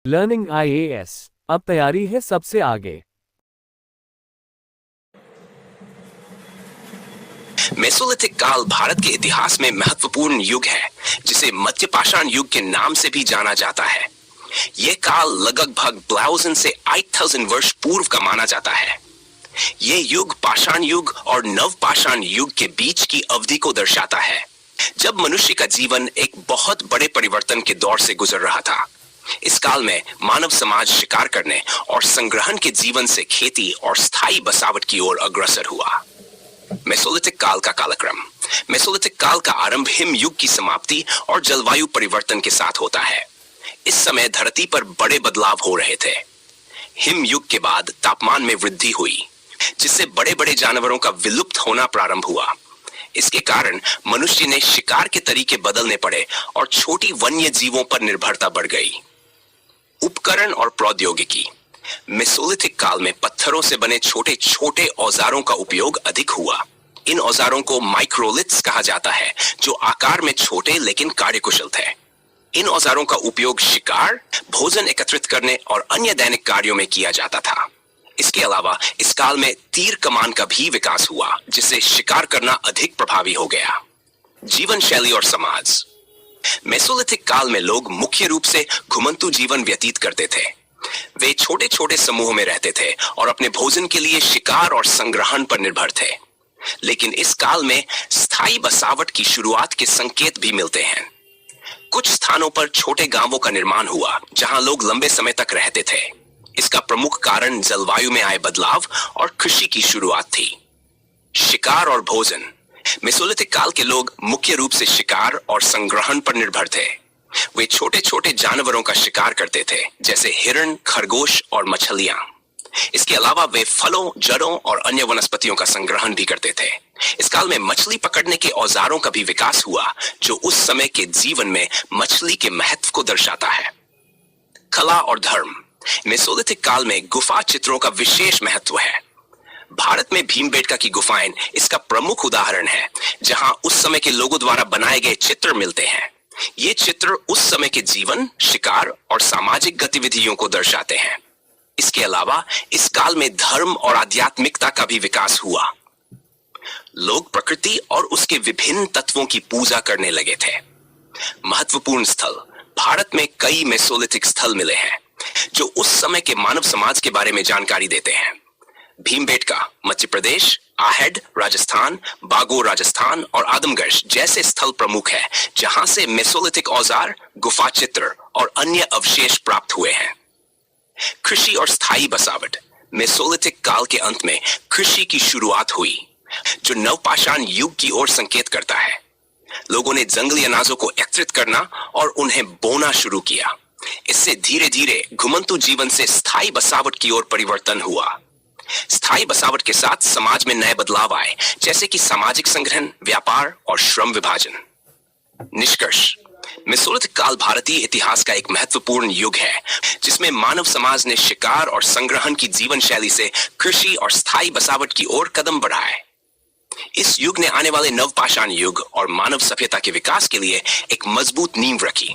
Learning IAS अब तैयारी है सबसे आगे। मेसोलिथिक काल भारत के इतिहास में महत्वपूर्ण युग है, जिसे मध्य पाषाण युग के नाम से भी जाना जाता है। यह काल लगभग 1000 से 8000 वर्ष पूर्व का माना जाता है। यह युग पाषाण युग और नव पाषाण युग के बीच की अवधि को दर्शाता है, जब मनुष्य का जीवन एक बहुत बड़े परिवर्तन के दौर से गुजर रहा था। इस काल में मानव समाज शिकार करने और संग्रहण के जीवन से खेती और स्थायी बसावट की ओर अग्रसर हुआ। मेसोलिथिक काल का कालक्रम। मेसोलिथिक काल का आरंभ हिम युग की समाप्ति और जलवायु परिवर्तन के साथ होता है। इस समय धरती पर बड़े बदलाव हो रहे थे। हिम युग के बाद तापमान में वृद्धि हुई, जिससे बड़े बड़े जानवरों का विलुप्त होना प्रारंभ हुआ। इसके कारण मनुष्य ने शिकार के तरीके बदलने पड़े और छोटी वन्य जीवों पर निर्भरता बढ़ गई। उपकरण और प्रौद्योगिकी। मेसोलिथिक काल में पत्थरों से बने छोटे छोटे औजारों का उपयोग अधिक हुआ। इन औजारों को माइक्रोलिथ्स कहा जाता है, जो आकार में छोटे लेकिन कार्यकुशल थे। इन औजारों का उपयोग शिकार, भोजन एकत्रित करने और अन्य दैनिक कार्यों में किया जाता था। इसके अलावा इस काल में तीर कमान का भी विकास हुआ, जिससे शिकार करना अधिक प्रभावी हो गया। जीवन शैली और समाज। मेसोलिथिक काल में लोग मुख्य रूप से घुमंतु जीवन व्यतीत करते थे। वे छोटे छोटे समूहों में रहते थे और अपने भोजन के लिए शिकार और संग्रहण पर निर्भर थे। लेकिन इस काल में स्थायी बसावट की शुरुआत के संकेत भी मिलते हैं। कुछ स्थानों पर छोटे गांवों का निर्माण हुआ, जहां लोग लंबे समय तक रहते थे। इसका प्रमुख कारण जलवायु में आए बदलाव और कृषि की शुरुआत थी। शिकार और भोजन। मेसोलिथिक काल के लोग मुख्य रूप से शिकार और संग्रहण पर निर्भर थे। वे छोटे छोटे जानवरों का शिकार करते थे, जैसे हिरण, खरगोश और मछलियां। इसके अलावा वे फलों, जड़ों और अन्य वनस्पतियों का संग्रहण भी करते थे। इस काल में मछली पकड़ने के औजारों का भी विकास हुआ, जो उस समय के जीवन में मछली के महत्व को दर्शाता है। कला और धर्म। मेसोलिथिक काल में गुफा चित्रों का विशेष महत्व है। भारत में भीमबेटका की गुफाएं इसका प्रमुख उदाहरण है, जहां उस समय के लोगों द्वारा बनाए गए चित्र मिलते हैं। ये चित्र उस समय के जीवन, शिकार और सामाजिक गतिविधियों को दर्शाते हैं। इसके अलावा इस काल में धर्म और आध्यात्मिकता का भी विकास हुआ। लोग प्रकृति और उसके विभिन्न तत्वों की पूजा करने लगे थे। महत्वपूर्ण स्थल। भारत में कई मेसोलिथिक स्थल मिले हैं, जो उस समय के मानव समाज के बारे में जानकारी देते हैं। भीमबेटका मध्य प्रदेश, आहेड राजस्थान, बागोर राजस्थान और आदमगढ़ जैसे स्थल प्रमुख है, जहां से मेसोलिथिक औजार, गुफा चित्र और अन्य अवशेष प्राप्त हुए हैं। कृषि और स्थायी बसावट। मेसोलिथिक काल के अंत में कृषि की शुरुआत हुई, जो नवपाषाण युग की ओर संकेत करता है। लोगों ने जंगली अनाजों को एकत्रित करना और उन्हें बोना शुरू किया। इससे धीरे धीरे घुमंतु जीवन से स्थायी बसावट की ओर परिवर्तन हुआ। स्थायी बसावट के साथ समाज में नए बदलाव आए, जैसे कि सामाजिक संग्रहण, व्यापार और श्रम विभाजन। निष्कर्ष। मेसोलिथिक काल भारतीय इतिहास का एक महत्वपूर्ण युग है, जिसमें मानव समाज ने शिकार और संग्रहण की जीवन शैली से कृषि और स्थायी बसावट की ओर कदम बढ़ाए। इस युग ने आने वाले नवपाषाण युग और मानव सभ्यता के विकास के लिए एक मजबूत नींव रखी।